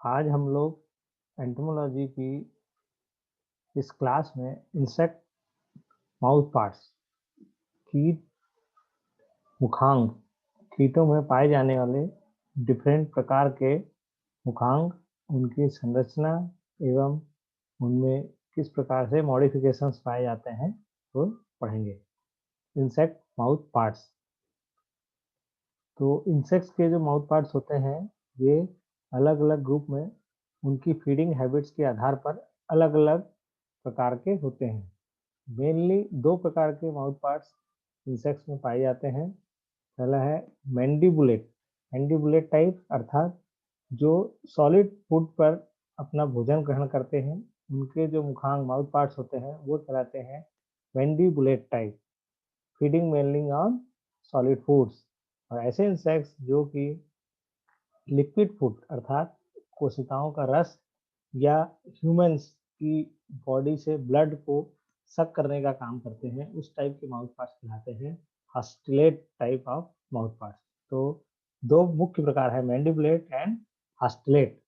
आज हम लोग एंटोमोलॉजी की इस क्लास में इंसेक्ट माउथ पार्ट्स कीट मुखांग कीटों में पाए जाने वाले डिफरेंट प्रकार के मुखांग, उनकी संरचना एवं उनमें किस प्रकार से मॉडिफिकेशंस पाए जाते हैं वो पढ़ेंगे। Insect mouth parts. तो इंसेक्ट्स के जो माउथ पार्ट्स होते हैं ये अलग अलग ग्रुप में उनकी फीडिंग हैबिट्स के आधार पर अलग अलग प्रकार के होते हैं। मेनली दो प्रकार के माउथ पार्ट्स इंसेक्ट्स में पाए जाते हैं। पहला है मैंडिबुलेट। मैंडिबुलेट टाइप अर्थात जो सॉलिड फूड पर अपना भोजन ग्रहण करते हैं, उनके जो मुखांग माउथ पार्ट्स होते हैं वो कहलाते हैं mandibulate type, feeding mainly on solid foods. और ऐसे इंसेक्ट्स जो कि लिक्विड फूड अर्थात कोशिकाओं का रस या ह्यूमंस की बॉडी से ब्लड को सक करने का काम करते हैं, उस टाइप के माउथ पार्ट्स कहलाते हैं haustellate type of mouth parts. तो दो मुख्य प्रकार है, मैंडिबुलेट एंड हास्टिलेट।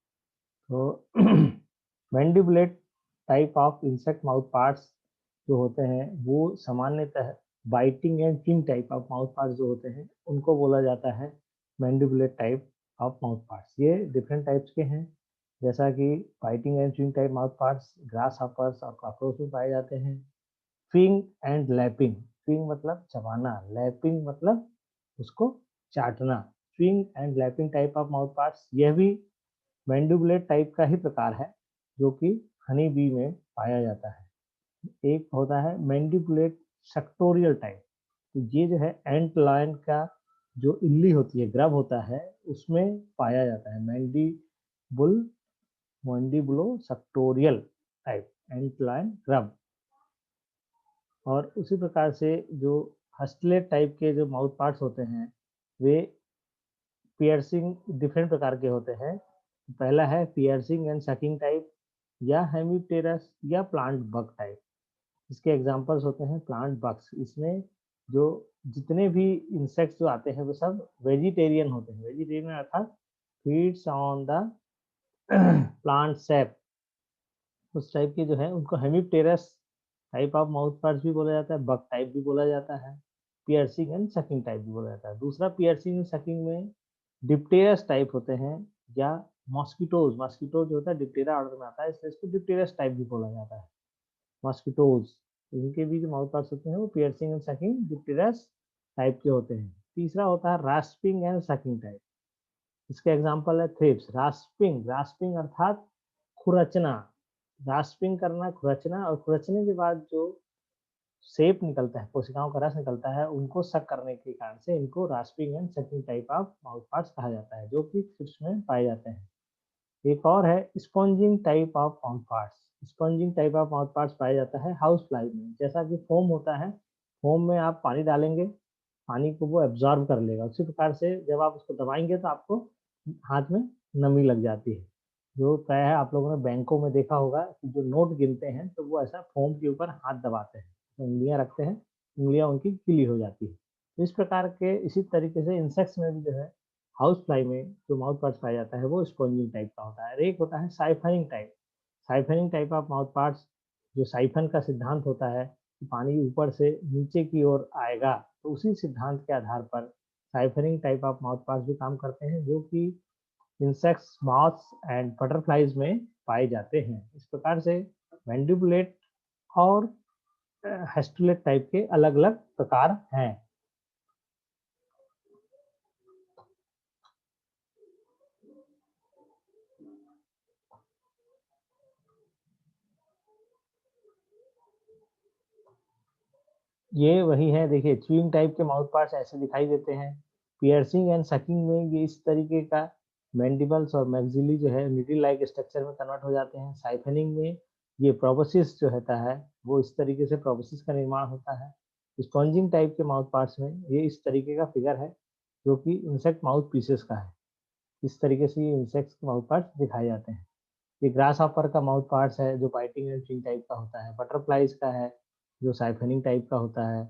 तो mandibulate type of insect mouth parts जो होते हैं वो सामान्यतः biting and chewing type of mouth parts जो होते हैं उनको बोला जाता है mandibulate type of mouth parts. ये डिफरेंट टाइप्स के हैं, जैसा कि biting and chewing type mouth parts grasshoppers और कॉकरोच में पाए जाते हैं। फिंग एंड लैपिंग। फिंग मतलब चबाना, लैपिंग मतलब उसको चाटना। फिंग and lapping type of mouth parts यह भी मैंडिबुलेट टाइप का ही प्रकार है जो कि हनी बी में पाया जाता है। एक होता है मैंडिबुलेट सेक्टोरियल टाइप। तो ये जो है एंट लायन का जो इल्ली होती है, ग्रब होता है, उसमें पाया जाता है मैंडिबुलो सेक्टोरियल टाइप, एंट लायन ग्रब। और उसी प्रकार से जो हस्टलेट टाइप के जो माउथ पार्ट्स होते हैं वे पियर्सिंग डिफरेंट प्रकार के होते हैं। पहला है पियर्सिंग एंड सकिंग टाइप या हेमिप्टेरस या प्लांट बग टाइप। इसके एग्जांपल्स होते हैं प्लांट बग्स। इसमें जो जितने भी इंसेक्ट्स जो आते हैं वो सब वेजिटेरियन होते हैं। वेजिटेरियन अर्थात फीड्स ऑन द प्लांट सेप, उस टाइप के जो है उनको हेमिप्टेरस टाइप ऑफ माउथ पार्ट्स भी बोला जाता है, बग टाइप भी बोला जाता है, पियर्सिंग एंड सकिंग टाइप भी बोला जाता है। दूसरा पियर्सिंग एंड सकिंग में डिप्टेरस टाइप होते हैं या मॉस्किटोज। मॉस्किटो जो होता है डिप्टेरा ऑर्डर में आता है, इसलिए इसको डिप्टेरस टाइप भी बोला जाता है। मॉस्किटोज, इनके भी जो माउथ पार्ट्स होते हैं वो पियर्सिंग एंड सकिंग डिप्टेरस टाइप के होते हैं। तीसरा होता है रास्पिंग एंड सकिंग टाइप। इसके एग्जांपल है थ्रिप्स। रास्पिंग, रास्पिंग अर्थात खुरचना, रास्पिंग करना, खुरचना, और खुरचने के बाद जो सेप निकलता है, कोशिकाओं का रस निकलता है, उनको सक करने के कारण से इनको rasping and sucking type of mouth parts कहा जाता है, जो कि थ्रिप्स में पाए जाते हैं। एक और है sponging type of mouth parts. Sponging type of mouth parts पाया जाता है हाउस फ्लाई में। जैसा कि फोम होता है, फोम में आप पानी डालेंगे, पानी को वो एब्जॉर्ब कर लेगा, उसी प्रकार से जब आप उसको दबाएंगे तो आपको हाथ में नमी लग जाती है। जो प्राय है आप लोगों ने बैंकों में देखा होगा कि जो नोट गिनते हैं तो वो ऐसा फोम के ऊपर हाथ दबाते हैं, तो उंगलियां रखते हैं, उंगलियां उनकी गीली हो जाती है। तो इस प्रकार के इसी तरीके से इंसेक्ट्स में भी जो है हाउस फ्लाई में जो माउथ पार्ट्स पाया जाता है वो स्पॉन्जिंग टाइप का होता है। एक होता है siphoning type. Siphoning type of mouth parts, जो साइफन का सिद्धांत होता है कि पानी ऊपर से नीचे की ओर आएगा, तो उसी सिद्धांत के आधार पर siphoning type of mouth parts भी काम करते हैं, जो कि इंसेक्ट्स, मॉथ्स एंड बटरफ्लाइज में पाए जाते हैं। इस प्रकार से मैंडिबुलेट और हेस्टुलेट टाइप के अलग अलग प्रकार हैं। ये वही है, देखिए च्यूइंग टाइप के माउथ पार्ट्स ऐसे दिखाई देते हैं। पियर्सिंग एंड सकिंग में ये इस तरीके का मैंडिबल्स और मैक्सिली जो है नीडल लाइक स्ट्रक्चर में कन्वर्ट हो जाते हैं। साइफनिंग में ये प्रोबोसिस जो होता है वो इस तरीके से प्रोबोसिस का निर्माण होता है। स्पॉन्जिंग टाइप के माउथ पार्ट्स में ये इस तरीके का फिगर है जो कि इंसेक्ट माउथ पीसेस का है। इस तरीके से ये इंसेक्ट्स के माउथ पार्ट्स दिखाए जाते हैं। ये ग्रास हॉपर का माउथ पार्ट्स है जो बाइटिंग एंड चिंग टाइप का होता है। बटरफ्लाइज का है जो साइफनिंग टाइप का होता है।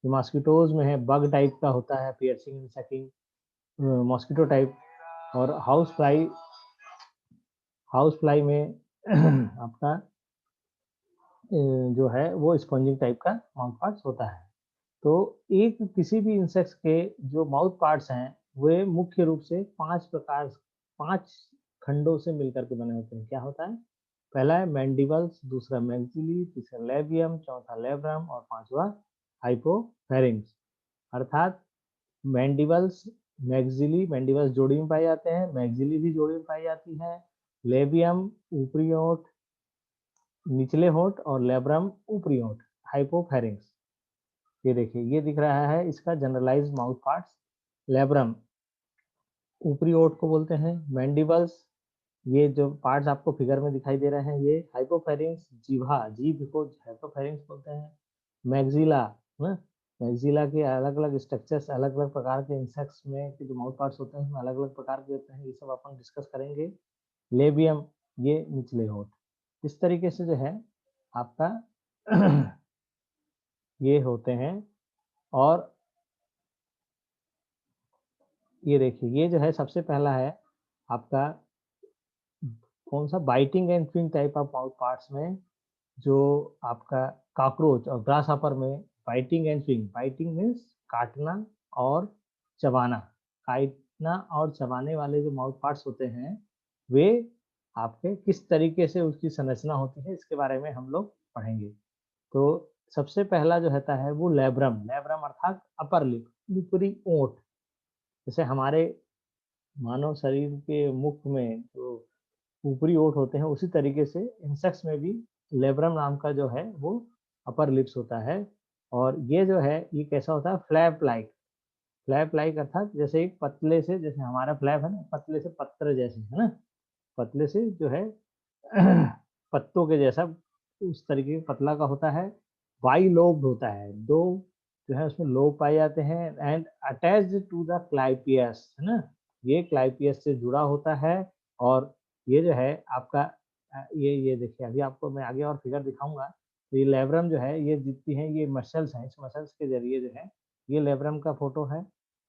मॉस्किटोज में है बग टाइप का होता है, piercing and sucking mosquito type. और हाउस फ्लाई हाउस फ्लाई में आपका जो है वो स्पंजिंग टाइप का माउथ पार्ट्स होता है। तो एक किसी भी इंसेक्ट्स के जो माउथ पार्ट्स हैं, वे मुख्य रूप से 5 खंडों से मिलकर के बने होते हैं। क्या होता है? पहला है मैंडिबल्स, दूसरा मैक्सिली, तीसरा लेबियम, चौथा लेब्रम और पांचवा हाइपोफेरिंक्स। अर्थात मैंडिबल्स, मैंडिबल्स जोड़ी में पाए जाते हैं, मैक्सिली भी जोड़ी में पाई जाती है, लेबियम ऊपरी ओंठ, निचले होंठ और लेब्रम ऊपरी होंठ, हाइपोफेरिंक्स। ये देखिए, ये दिख रहा है इसका जनरलाइज्ड माउथ पार्ट्स। लेब्रम ऊपरी ओठ को बोलते हैं, मैंडिबल्स ये जो पार्ट्स आपको फिगर में दिखाई दे रहे हैं ये हाइपोफेरिंक्स, जीभ को हाइपोफेरिंक्स बोलते हैं। मैक्सिला, मैक्सिला के अलग अलग स्ट्रक्चर्स, अलग अलग प्रकार के इंसेक्ट्स में के जो माउथ पार्ट्स होते हैं उसमें अलग अलग प्रकार के होते हैं, ये सब अपन डिस्कस करेंगे। लेबियम ये निचले होंठ। इस तरीके से जो है आपका ये होते हैं। और ये देखिए, ये जो है सबसे पहला है आपका कौन सा, biting and chewing type of mouth parts में जो आपका कॉकरोच और ग्रासहॉपर में biting and chewing, biting means काटना और चबाना, काटना और चबाने वाले जो माउथ पार्ट्स होते हैं वे आपके किस तरीके से उसकी संरचना होती है इसके बारे में हम लोग पढ़ेंगे। तो सबसे पहला जो होता है वो लेब्रम, लेब्रम अर्थात अपर लिप, ऊपरी ओंठ। जैसे हमारे मानव शरीर के मुख में जो ऊपरी ओठ होते हैं उसी तरीके से इंसेक्ट्स में भी लेब्रम नाम का जो है वो अपर लिप्स होता है। और ये जो है ये कैसा होता है? फ्लैप लाइक, फ्लैप लाइक अर्थात जैसे एक पतले से, जैसे हमारा फ्लैप है ना, पतले से पत्र जैसे, है ना, पतले से जो है पत्तों के जैसा उस तरीके का पतला का होता है। बाई लोब्ड होता है, दो जो है उसमें लोब पाए जाते हैं। And attached to the clypeus, है ना, ये क्लाइपियस से जुड़ा होता है। और ये जो है आपका ये देखिए, अभी आपको मैं आगे और फिगर दिखाऊंगा। तो ये लेब्रम जो है, ये जितनी है ये मसल्स हैं, इस मसल्स के जरिए जो है ये लेब्रम का फोटो है।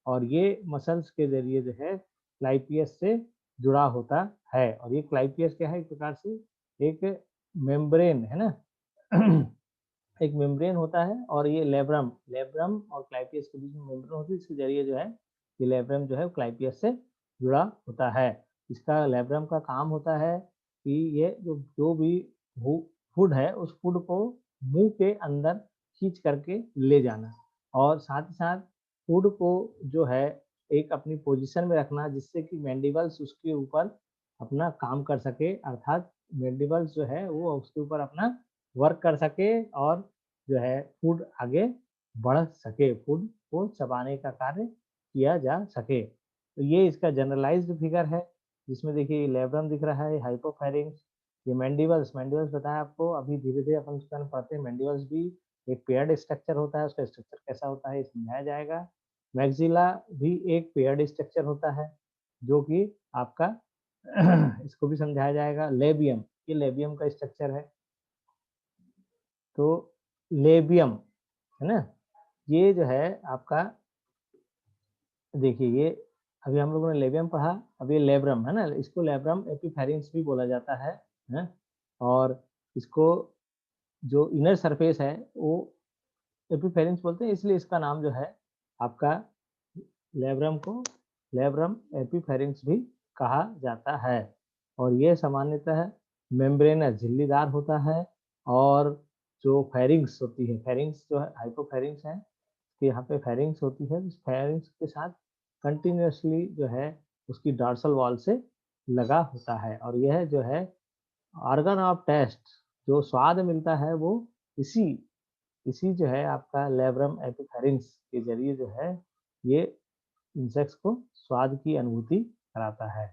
और ये मसल्स के जरिए जो है क्लाइपियस से जुड़ा होता है। और ये क्लाइपियस क्या है? एक प्रकार से एक मेम्ब्रेन है ना एक मेम्ब्रेन होता है। और ये लेब्रम, लेब्रम और क्लाइपियस के बीच में मेम्ब्रेन होती है, इसके जरिए जो है ये लेब्रम जो है क्लाइपियस से जुड़ा होता है। इसका लेब्रम का काम होता है कि ये जो भी फूड है उस फूड को मुंह के अंदर खींच करके ले जाना, और साथ ही साथ फूड को जो है एक अपनी पोजीशन में रखना जिससे कि मैंडिबल्स उसके ऊपर अपना काम कर सके, अर्थात मैंडिबल्स जो है वो उसके ऊपर अपना वर्क कर सके और जो है फूड आगे बढ़ सके, फूड को चबाने का कार्य किया जा सके। तो ये इसका जनरलाइज्ड फिगर है जिसमें देखिए लेब्रम दिख रहा है, हाइपोफेरिंक्स, ये मैंडिबल्स, मैंडिबल्स बताया आपको, अभी धीरे धीरे अपन उसका पढ़ते हैं। मैंडिबल्स भी एक पेयर्ड स्ट्रक्चर होता है, उसका स्ट्रक्चर कैसा होता है ये समझाया जाएगा। मैक्सिला भी एक पेयर्ड स्ट्रक्चर होता है जो कि आपका इसको भी समझाया जाएगा। लेबियम, ये लेबियम का स्ट्रक्चर है। तो लेबियम है ना, ये जो है आपका देखिए, ये अभी हम लोगों ने लेबियम पढ़ा, अब ये लेब्रम है ना, इसको लेब्रम एपिफेरिंक्स भी बोला जाता है। और इसको जो इनर सरफेस है वो एपिफेरिंक्स बोलते हैं, इसलिए इसका नाम जो है आपका लेब्रम को लेब्रम एपिफेरिंक्स भी कहा जाता है। और ये सामान्यतः मेम्ब्रेनस, झिल्लीदार होता है। और जो फेरिंग्स होती है, फेरिंग्स जो है हाइपोफेरिंग्स है, कि यहाँ पे फेरिंग्स होती है, उस फेरिंग्स के साथ कंटिन्यूसली जो है उसकी डॉर्सल वॉल से लगा होता है। और यह जो है ऑर्गन ऑफ टेस्ट, जो स्वाद मिलता है वो इसी इसी जो है आपका लेब्रम एपिफेरिंग्स के जरिए जो है ये इंसेक्ट्स को स्वाद की अनुभूति कराता है।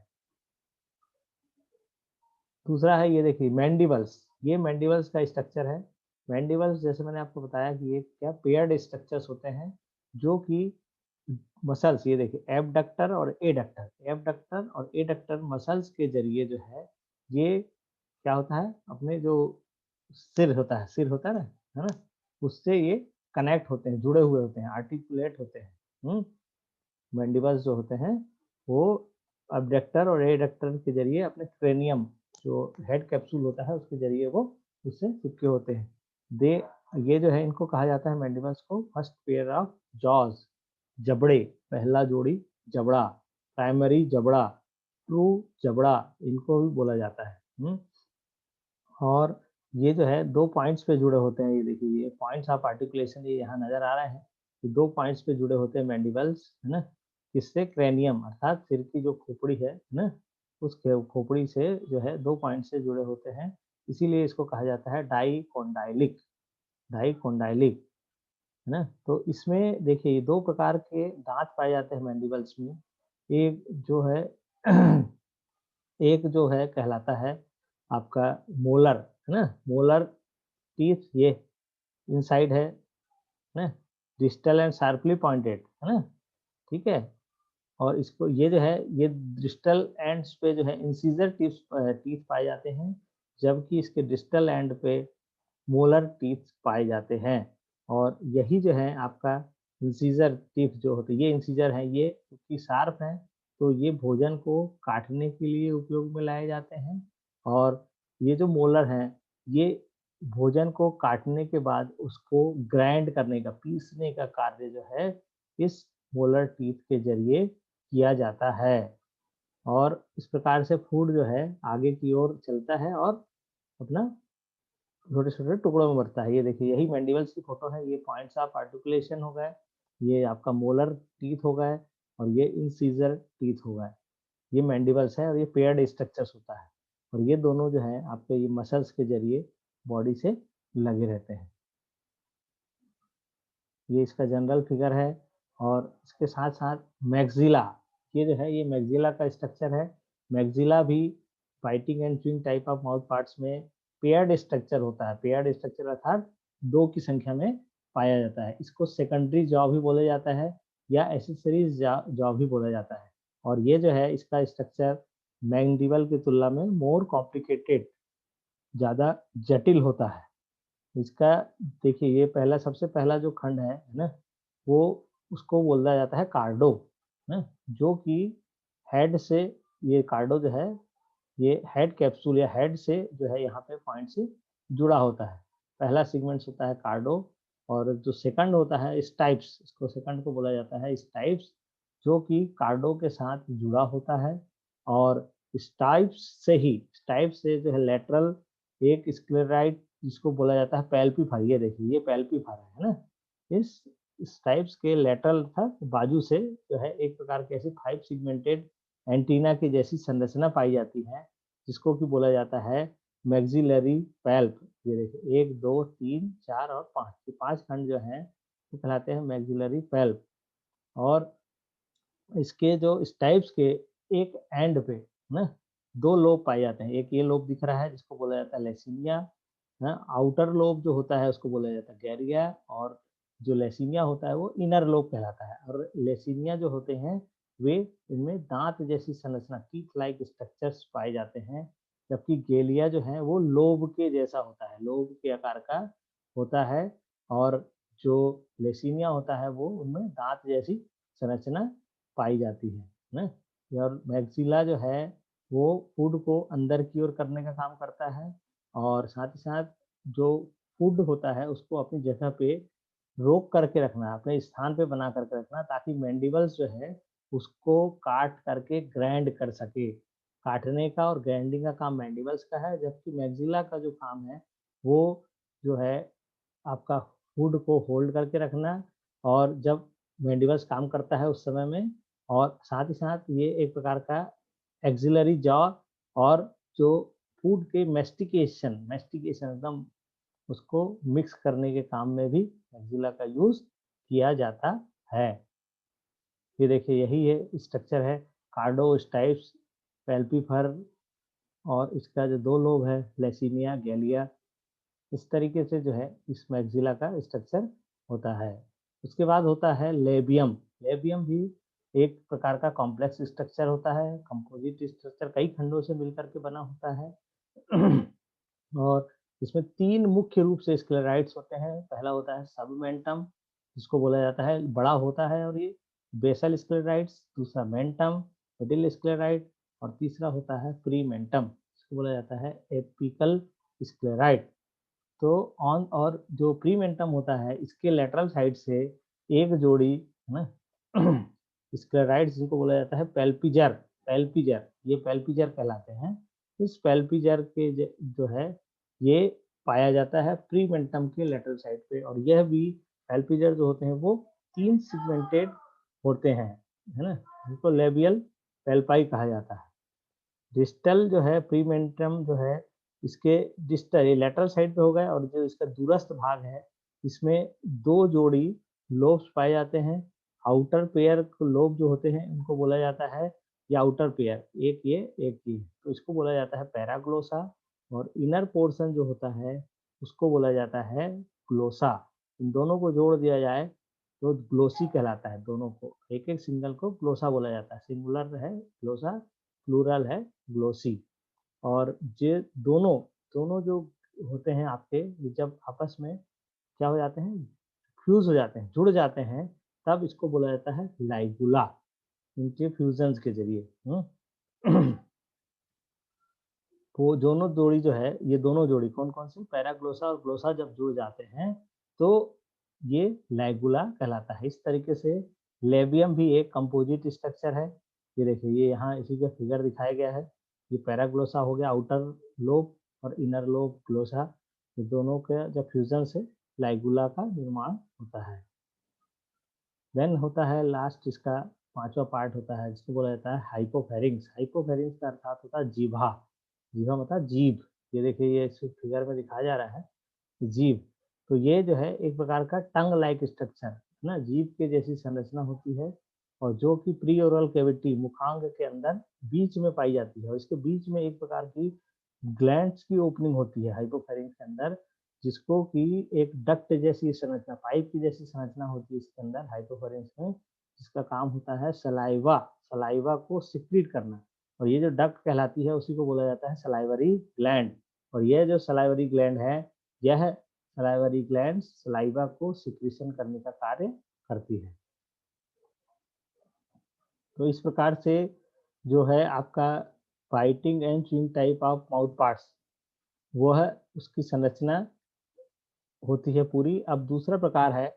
दूसरा है ये देखिए मैंडिबल्स, ये मैंडिबल्स का स्ट्रक्चर है। मैंडिबल्स जैसे मैंने आपको बताया कि ये क्या पेयर्ड स्ट्रक्चर्स होते हैं जो कि मसल्स, ये देखिए एबडक्टर और एडक्टर, एबडक्टर और एडक्टर मसल्स के जरिए जो है ये क्या होता है, अपने जो सिर होता है ना, है ना, उससे ये कनेक्ट होते हैं, जुड़े हुए होते हैं, आर्टिकुलेट होते हैं। मैंडिबल्स जो होते हैं वो अबडक्टर और एडक्टर के जरिए अपने क्रेनियम जो हेड कैप्सूल होता है उसके जरिए वो उससे चिपके होते हैं। दे ये जो है इनको कहा जाता है मैंडिबल्स को फर्स्ट पेयर ऑफ जॉज, जबड़े, पहला जोड़ी जबड़ा, प्राइमरी जबड़ा, ट्रू जबड़ा, इनको भी बोला जाता है। और ये जो है 2 पॉइंट्स पे जुड़े होते हैं, ये देखिए ये पॉइंट्स ऑफ आर्टिकुलेशन ये यहाँ नज़र आ रहे हैं। ये 2 पॉइंट्स पे जुड़े होते हैं मैंडिबल्स, है ना? किससे? क्रैनियम अर्थात सिर की जो खोपड़ी है ना? उस खोपड़ी से जो है 2 पॉइंट से जुड़े होते हैं, इसीलिए इसको कहा जाता है डाइकोंडाइलिक, डाइकोंडाइलिक, है ना? तो इसमें देखिए ये 2 प्रकार के दाँत पाए जाते हैं मैंडिबल्स में। एक जो है एक जो है कहलाता है आपका मोलर, है ना? मोलर टीथ ये इनसाइड है ना? डिस्टल एंड शार्पली पॉइंटेड, है ना? ठीक है? और इसको ये जो है ये डिस्टल एंड्स पे जो है इंसिजर टीथ पाए जाते हैं, जबकि इसके डिस्टल एंड पे मोलर टीथ पाए जाते हैं। और यही जो है आपका इंसिजर टीथ जो होते हैं, ये इंसिजर हैं, ये क्योंकि शार्प हैं, तो ये भोजन को काटने के लिए उपयोग में लाए जाते हैं। और ये जो मोलर हैं, ये भोजन को काटने के बाद उसको ग्राइंड करने का, पीसने का कार्य जो है, इस मोलर टीथ के ज़रिए किया जाता है। और इस प्रकार से फूड जो है आगे की ओर चलता है और अपना छोटे-छोटे टुकड़ों में बढ़ता है। ये देखिए यही मैंडिबल्स की फ़ोटो है, ये पॉइंट्स ऑफ आर्टिकुलेशन हो गए, ये आपका मोलर टीथ हो गए और ये इंसिजर टीथ हो गए। ये मैंडिबल्स है और ये पेयर्ड स्ट्रक्चर्स होता है। और ये दोनों जो है आपके ये मसल्स के ज़रिए बॉडी से लगे रहते हैं। ये इसका जनरल फिगर है और इसके साथ-साथ मैक्सिला, ये जो है ये मैक्सिला का स्ट्रक्चर है। मैक्सिला भी biting and chewing type of mouth parts में पेयर्ड स्ट्रक्चर होता है। पेयर्ड स्ट्रक्चर अर्थात 2 की संख्या में पाया जाता है। इसको सेकेंडरी जॉ भी बोला जाता है या एक्सेसरीज़ जॉ भी बोला जाता है। और ये जो है इसका स्ट्रक्चर मैंडिबल की तुलना में मोर कॉम्प्लिकेटेड, ज़्यादा जटिल होता है। इसका देखिए ये पहला सबसे पहला जो खंड है ना? वो उसको बोला जाता है कार्डो, है? जो कि हेड से ये कार्डो जो है, ये हेड कैप्सूल या हेड से जो है यहाँ पे पॉइंट से जुड़ा होता है। पहला सेगमेंट्स होता है कार्डो और जो सेकंड होता है स्टाइप्स, इसको सेकंड को बोला जाता है स्टाइप्स, जो कि कार्डो के साथ जुड़ा होता है। और स्टाइप्स से जो है लैटरल एक स्क्लेराइड जिसको बोला जाता है पैल्पीफर, ये देखिए ये पैल्पीफर है ना? इस स्टाइप्स के लैटरल अर्थात बाजू से जो है एक प्रकार की ऐसी 5 सेगमेंटेड एंटीना की जैसी संरचना पाई जाती है, जिसको कि बोला जाता है मैक्सिलरी पैल्प। ये देखिए 1, 2, 3, 4 और 5, ये 5 खंड जो हैं, वो कहलाते हैं मैक्सिलरी पैल्प। और इसके जो स्टाइप्स के एक एंड पे ना 2 लोब पाए जाते हैं। एक ये लोब दिख रहा है जिसको बोला जाता है लेसिनिया, है। आउटर लोब जो होता है उसको बोला जाता है गैरिया और जो लेसिनिया होता है वो इनर लोब कहलाता है। और लेसिनिया जो होते हैं वे इनमें दाँत जैसी संरचना टीथ लाइक स्ट्रक्चर्स पाए जाते हैं, जबकि गैलिया जो है वो लोब के जैसा होता है, लोब के आकार का होता है। और जो लेसिनिया होता है वो उनमें दाँत जैसी संरचना पाई जाती है ना? और मैक्सिला जो है वो फूड को अंदर की ओर करने का काम करता है और साथ ही साथ जो फूड होता है उसको अपनी जगह पे रोक करके रखना, अपने स्थान पे बना करके रखना ताकि मैंडिबल्स जो है उसको काट करके ग्राइंड कर सके। काटने का और ग्राइंडिंग का काम मैंडिबल्स का है, जबकि मैक्सिला का जो काम है वो जो है आपका फूड को होल्ड करके रखना और जब मैंडिबल्स काम करता है उस समय में। और साथ ही साथ ये एक प्रकार का एक्सिलरी जॉ और जो फूड के मैस्टिकेशन मैस्टिकेशन एकदम उसको मिक्स करने के काम में भी मैक्सिला का यूज़ किया जाता है। ये देखिए यही है स्ट्रक्चर है कार्डो स्टाइप्स पेल्पीफर और इसका जो 2 लोब है लेसिनिया गैलिया, इस तरीके से जो है इस मैक्सिला का स्ट्रक्चर होता है। उसके बाद होता है लेबियम। लेबियम भी एक प्रकार का कॉम्प्लेक्स स्ट्रक्चर होता है, कंपोजिट स्ट्रक्चर कई खंडों से मिलकर के बना होता है। और इसमें 3 मुख्य रूप से स्क्लेराइड्स होते हैं। पहला होता है सबमेंटम, जिसको बोला जाता है बड़ा होता है और ये बेसल स्क्लेराइड्स, दूसरा मेंटम, मिडिल स्क्लेराइड और तीसरा होता है प्रीमेंटम। इसको बोला जाता है एपिकल स्क्लेराइड। तो ऑन और जो प्रीमेंटम होता है इसके लेटरल साइड से एक जोड़ी है ना स्क्लेराइड्स जिनको बोला जाता है पेल्पिजर, पेल्पिजर ये पेल्पिजर कहलाते हैं। इस पेल्पिजर के जो है ये पाया जाता है प्रीमेंटम के लेटरल साइड पे, और यह भी पेल्पिजर जो होते हैं वो 3 सेगमेंटेड होते हैं, है ना, जिनको लेबियल पेल्पाई कहा जाता है। डिस्टल जो है प्रीमेंटम जो है इसके डिस्टल ये लेटरल साइड पे हो गए, और जो इसका दूरस्थ भाग है इसमें 2 जोड़ी लोब्स पाए जाते हैं। आउटर पेयर लोब जो होते हैं उनको बोला जाता है, या आउटर पेयर एक ये एक ये, तो इसको बोला जाता है पैराग्लोसा, और इनर पोर्शन जो होता है उसको बोला जाता है ग्लोसा। इन दोनों को जोड़ दिया जाए तो ग्लोसी कहलाता है। दोनों को एक एक सिंगल को ग्लोसा बोला जाता है। सिंगुलर है ग्लोसा, प्लूरल है ग्लोसी। और ये दोनों दोनों जो होते हैं आपके, ये जब आपस में क्या हो जाते हैं, फ्यूज हो जाते हैं, जुड़ जाते हैं, तब इसको बोला जाता है लाइगुला, इनके फ्यूजन्स के जरिए। वो दोनों जोड़ी जो है, ये दोनों जोड़ी कौन कौन सी, पैराग्लोसा और ग्लोसा जब जुड़ जाते हैं तो ये लाइगुला कहलाता है। इस तरीके से लेबियम भी एक कंपोजिट स्ट्रक्चर है। ये देखिए ये यहाँ इसी का फिगर दिखाया गया है। ये पैराग्लोसा हो गया आउटर लोब, और इनर लोब ग्लोसा, ये दोनों के जब फ्यूजन से लाइगुला का निर्माण होता है। देन होता है लास्ट, इसका 5वां पार्ट होता है जिसको बोला जाता है हाइपोफेरिंग्स। हाइपोफेरिंग्स का अर्थात होता है जीभा। जीभा मतलब जीभ। ये देखिए ये इस फिगर में दिखाया जा रहा है जीभ। तो ये जो है एक प्रकार का टंग लाइक स्ट्रक्चर है ना, जीभ के जैसी संरचना होती है, और जो कि प्री ओरल कैविटी मुखांग के अंदर बीच में पाई जाती है, और इसके बीच में एक प्रकार की ग्लैंड्स की ओपनिंग होती है हाइपोफेरिंग्स के अंदर, जिसको कि एक डक्ट जैसी संरचना, पाइप की जैसी संरचना होती है इसके अंदर हाइपोफेरिंग्स में, जिसका काम होता है सलाइवा, सलाइवा को सिक्रीट करना। और ये जो डक्ट कहलाती है उसी को बोला जाता है सलाइवरी ग्लैंड। और यह जो सलाइवरी ग्लैंड है, यह सलाइवरी ग्लैंड सलाइवा को सिक्रीशन करने का कार्य करती है। तो इस प्रकार से जो है आपका biting and chewing type of mouth parts, वो है उसकी संरचना होती है पूरी। अब दूसरा प्रकार है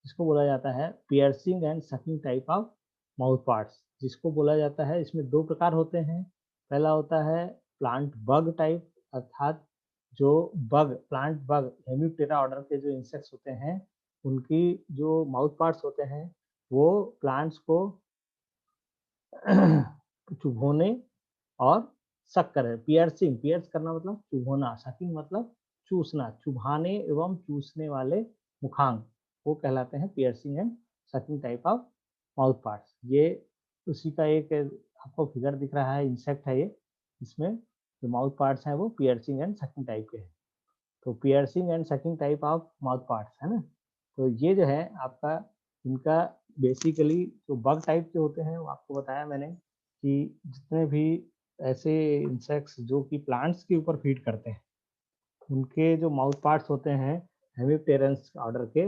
जिसको बोला जाता है piercing and sucking type of mouth parts, जिसको बोला जाता है, इसमें 2 प्रकार होते हैं। पहला होता है प्लांट बग टाइप, अर्थात जो bug, plant bug, Hemiptera order के जो इंसेक्ट्स होते हैं उनकी जो माउथ पार्ट्स होते हैं वो प्लांट्स को चुभोने और सक करे। पियर्सिंग, पियर्स करना मतलब चुभोना, सकिंग मतलब चूसना, चुभाने एवं चूसने वाले मुखांग वो कहलाते हैं piercing and sucking type of mouth parts. ये उसी का एक आपको फिगर दिख रहा है, इंसेक्ट है ये, इसमें जो माउथ पार्ट्स हैं वो पियर्सिंग एंड सकिंग टाइप के हैं। तो piercing and sucking type of mouth parts है ना, तो ये जो है आपका, इनका बेसिकली जो बग टाइप के होते हैं वो आपको बताया मैंने कि जितने भी ऐसे इंसेक्ट्स जो कि प्लांट्स के ऊपर फीड करते हैं उनके जो माउथ पार्ट्स होते हैं हेमिप्टेरन्स ऑर्डर के,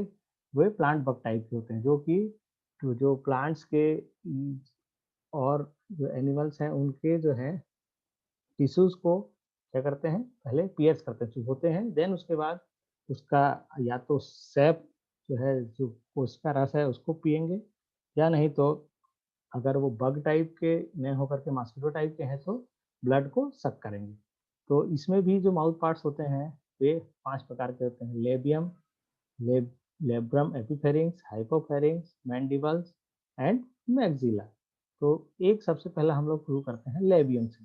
वे प्लांट बग टाइप के होते हैं, जो कि जो प्लांट्स के और जो एनिमल्स हैं उनके जो है टिश्यूज को क्या करते हैं, पहले पियर्स करते हैं, चुभोते हैं, देन उसके बाद उसका या तो सैप जो है, जो कोशिका रस है उसको पियेंगे, या नहीं तो अगर वो बग टाइप के न होकर के मॉस्किटो टाइप के हैं तो ब्लड को सक करेंगे। तो इसमें भी जो माउथ पार्ट्स होते हैं वे 5 प्रकार के होते हैं, labium, labrum epipharynx, hypopharynx, mandibles and maxilla. तो एक सबसे पहला हम लोग शुरू करते हैं लेबियम से।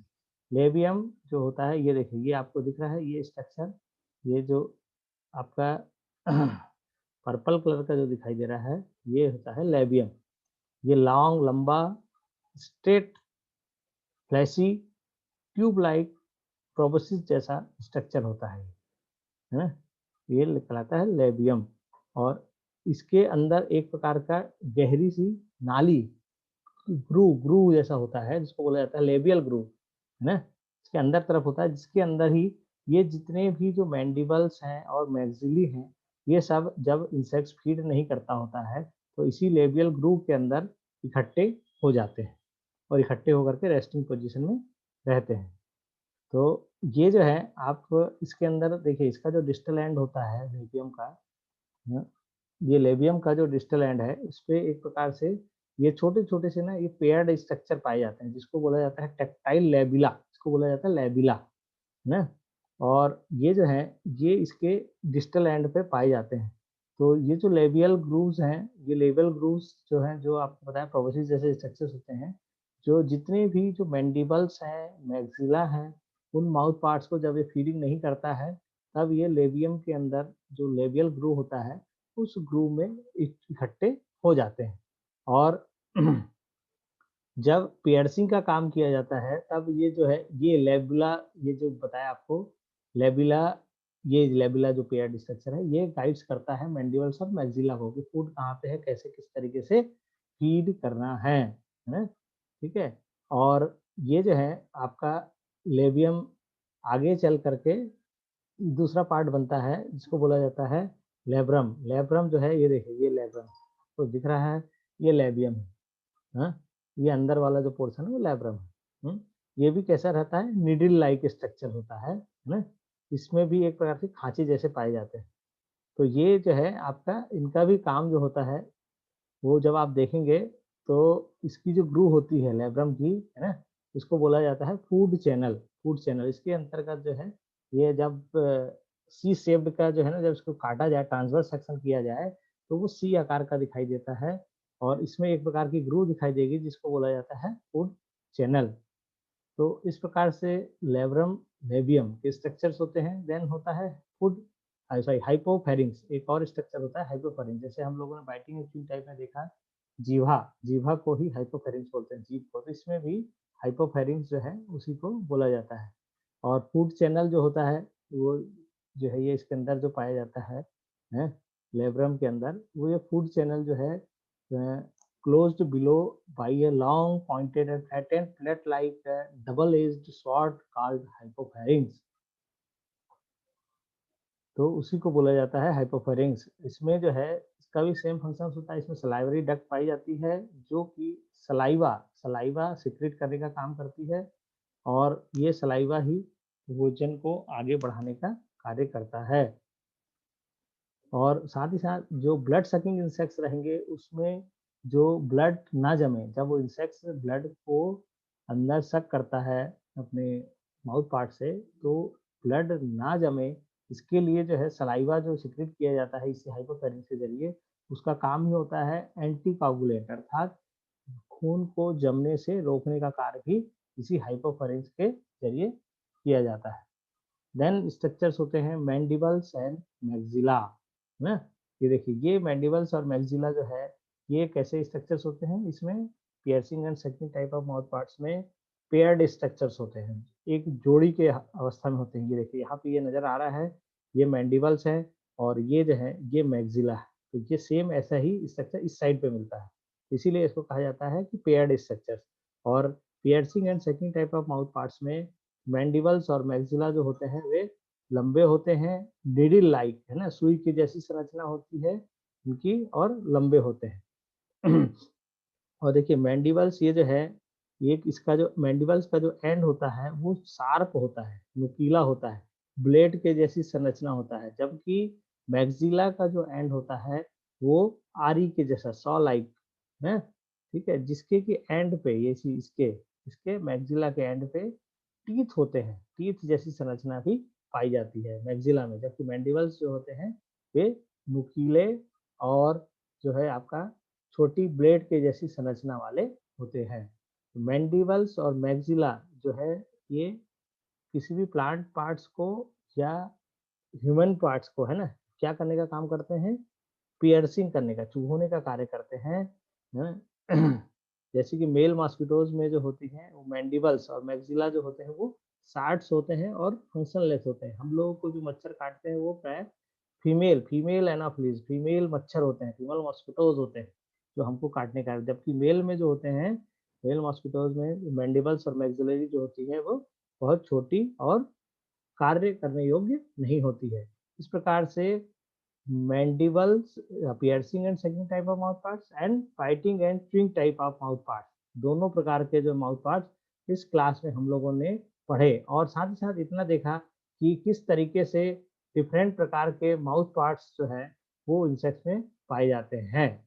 लेबियम जो होता है, ये देखिए ये आपको दिख रहा है ये स्ट्रक्चर, ये जो आपका पर्पल कलर का जो दिखाई दे रहा है ये होता है लेबियम। ये लॉन्ग, लंबा, straight, flashy, tube like proboscis जैसा स्ट्रक्चर होता है ना, ये कहलाता है लेबियम। और इसके अंदर एक प्रकार का गहरी सी नाली, ग्रू जैसा होता है जिसको बोला जाता है लेबियल ग्रू, है ना, इसके अंदर तरफ होता है, जिसके अंदर ही ये जितने भी जो मैंडिबल्स हैं और मैक्सिली हैं, ये सब जब इंसेक्ट्स फीड नहीं करता होता है तो इसी लेबियल ग्रूव के अंदर इकट्ठे हो जाते हैं, और इकट्ठे होकर के रेस्टिंग पोजीशन में रहते हैं। तो ये जो है आप इसके अंदर देखिए, इसका जो डिस्टल एंड होता है लेबियम का, न, ये लेबियम का जो डिस्टल एंड है, इस पे एक प्रकार से ये छोटे-छोटे से ना ये पेयर्ड स्ट्रक्चर पाए जाते हैं, जिसको बोला जाता है टेक्टाइल लैबिला, इसको बोला जाता है लैबिला, है ना? और ये जो है, ये इसके डिस्टल एंड पे पाए जाते हैं। तो ये जो लेबियल ग्रूव्स हैं, ये लेबियल ग्रूव्स जो हैं, जो आपको पता है प्रोबेसिस जैसे स्ट्रक्चर्स होते हैं, जो जितने भी जो मैंडिबल्स हैं, मैक्सिला हैं, उन माउथ पार्ट्स को जब ये फीडिंग नहीं करता है, तब ये लेबियम के अंदर जो लेबियल ग्रूव होता है, उस ग्रूव में इकट्ठे हो जाते हैं। और जब पियर्सिंग का काम किया जाता है, तब ये जो है, ये लेबुला, ये जो बताया आपको लेबुला, ये लेबुला जो पेयर्ड स्ट्रक्चर है, ये गाइड्स करता है मैंडिबल्स और मैक्सिला को कि फूड कहाँ पे है, कैसे किस तरीके से फीड करना है ना? ठीक है? और ये जो है आपका लेबियम आगे चल करके दूसरा पार्ट बनता है, जिसको बोला जाता है लेब्रम। लेब्रम जो है, ये देखिए, ये लेब्रम तो दिख रहा है, ये लेबियम है। हाँ? ये अंदर वाला जो पोर्शन है वो लैब्रम है। ये भी कैसा रहता है, नीडल लाइक स्ट्रक्चर होता है ना? इसमें भी एक प्रकार से खांचे जैसे पाए जाते हैं। तो ये जो है आपका, इनका भी काम जो होता है, वो जब आप देखेंगे तो इसकी जो ग्रू होती है लैब्रम की, है ना? इसको बोला जाता है फूड चैनल। फूड चैनल इसके अंतर्गत जो है, ये जब सी शेप्ड का जो है ना, जब इसको काटा जाए, ट्रांसवर्स सेक्शन किया जाए, तो वो सी आकार का दिखाई देता है और इसमें एक प्रकार की ग्रू दिखाई देगी, जिसको बोला जाता है फूड चैनल। तो इस प्रकार से लेब्रम लेबियम के स्ट्रक्चर्स होते हैं। देन होता है फूड, सॉरी, हाइपोफेरिंक्स, एक और स्ट्रक्चर होता है हाइपोफेरिंक्स। जैसे हम लोगों ने बाइटिंग एक्टिंग टाइप में देखा, जीवा, जीवा को ही हाइपोफेरिंक्स बोलते हैं, जीभ को। तो इसमें भी हाइपोफेरिंक्स जो है, उसी को बोला जाता है। और फूड चैनल जो होता है, वो जो है, ये इसके अंदर जो पाया जाता है लेब्रम के अंदर, वो ये फूड चैनल जो है closed below by a long pointed and flattened plate like a double-edged sword called hypopharynx। तो उसी को बोला जाता है हाइपोफेरिंक्स। इसमें जो है, इसका भी सेम फंक्शन होता है। इसमें सलाइवरी डक्ट पाई जाती है, जो कि सलाइवा सलाइवा सिक्रेट करने का काम करती है, और ये सलाइवा ही भोजन को आगे बढ़ाने का कार्य करता है। और साथ ही साथ जो ब्लड सकिंग इंसेक्ट्स रहेंगे, उसमें जो ब्लड ना जमे, जब वो इंसेक्ट्स ब्लड को अंदर सक करता है अपने माउथ पार्ट से, तो ब्लड ना जमे, इसके लिए जो है सलाइवा जो सिक्रेट किया जाता है इसी हाइपोफेरिंक्स के जरिए, उसका काम ही होता है एंटी कोगुलेंट, अर्थात खून को जमने से रोकने का कार्य भी इसी हाइपोफेरिंक्स के जरिए किया जाता है। देन स्ट्रक्चर्स होते हैं मैंडिबल्स एंड मैक्सिला, है ना? ये देखिए, ये मैंडिबल्स और मैक्सिला जो है, ये कैसे स्ट्रक्चर्स होते हैं, इसमें piercing and sucking type of mouth parts में पेयर्ड स्ट्रक्चर्स होते हैं, एक जोड़ी के अवस्था में होते हैं। ये देखिए, यहाँ पे ये नजर आ रहा है, ये मैंडिबल्स है और ये जो है, ये मैक्सिला है। तो ये सेम ऐसा ही स्ट्रक्चर इस साइड पे मिलता है, इसीलिए इसको कहा जाता है कि पेयर्ड स्ट्रक्चर। और piercing and sucking type of mouth parts में मैंडिबल्स और मैक्सिला जो होते हैं, वे लंबे होते हैं, निडिल लाइक, है ना, सुई की जैसी संरचना होती है इनकी, और लंबे होते हैं। और देखिए मैंडिबल्स, ये जो है, ये इसका जो मैंडिबल्स का जो एंड होता है, वो शार्प होता है, नुकीला होता है, ब्लेड के जैसी संरचना होता है, जबकि मैक्सिला का जो एंड होता है, वो आरी के जैसा, सॉ लाइक है, ठीक है, जिसके कि एंड पे, ये इसके इसके मैक्सिला के एंड पे टीथ होते हैं, टीथ जैसी संरचना भी पाई जाती है मैक्सिला में, जबकि मैंडिबल्स जो होते हैं, वे नुकीले और जो है आपका छोटी ब्लेड के जैसी संरचना वाले होते हैं। मैंडिबल्स और मैक्सिला जो है, ये किसी भी प्लांट पार्ट्स को या ह्यूमन पार्ट्स को, है ना, क्या करने का काम करते हैं, पियर्सिंग करने का, चुभोने का कार्य करते हैं। जैसे कि मेल मॉस्किटोज में जो होती हैं, वो मैंडिबल्स और मैक्सिला जो होते हैं, वो शार्ट्स होते हैं और फंक्शनलेस होते हैं। हम लोगों को जो मच्छर काटते हैं, वो प्राय फीमेल फीमेल एनाफिलीज, फीमेल मच्छर होते हैं, फीमेल मॉस्किटोज होते हैं, जो हमको काटने का, जबकि मेल में जो होते हैं, मेल मॉस्किटोज में मैंडिबल्स और मैक्सिलरी जो होती है, वो बहुत छोटी और कार्य करने योग्य नहीं होती है। इस प्रकार से mandibles, piercing and sucking type of mouth parts, and fighting and chewing type of mouth parts, दोनों प्रकार के जो माउथ पार्ट्स इस क्लास में हम लोगों ने पढ़े और साथ ही साथ इतना देखा कि किस तरीके से डिफरेंट प्रकार के माउथ पार्ट्स जो है वो इंसेक्ट्स में पाए जाते हैं।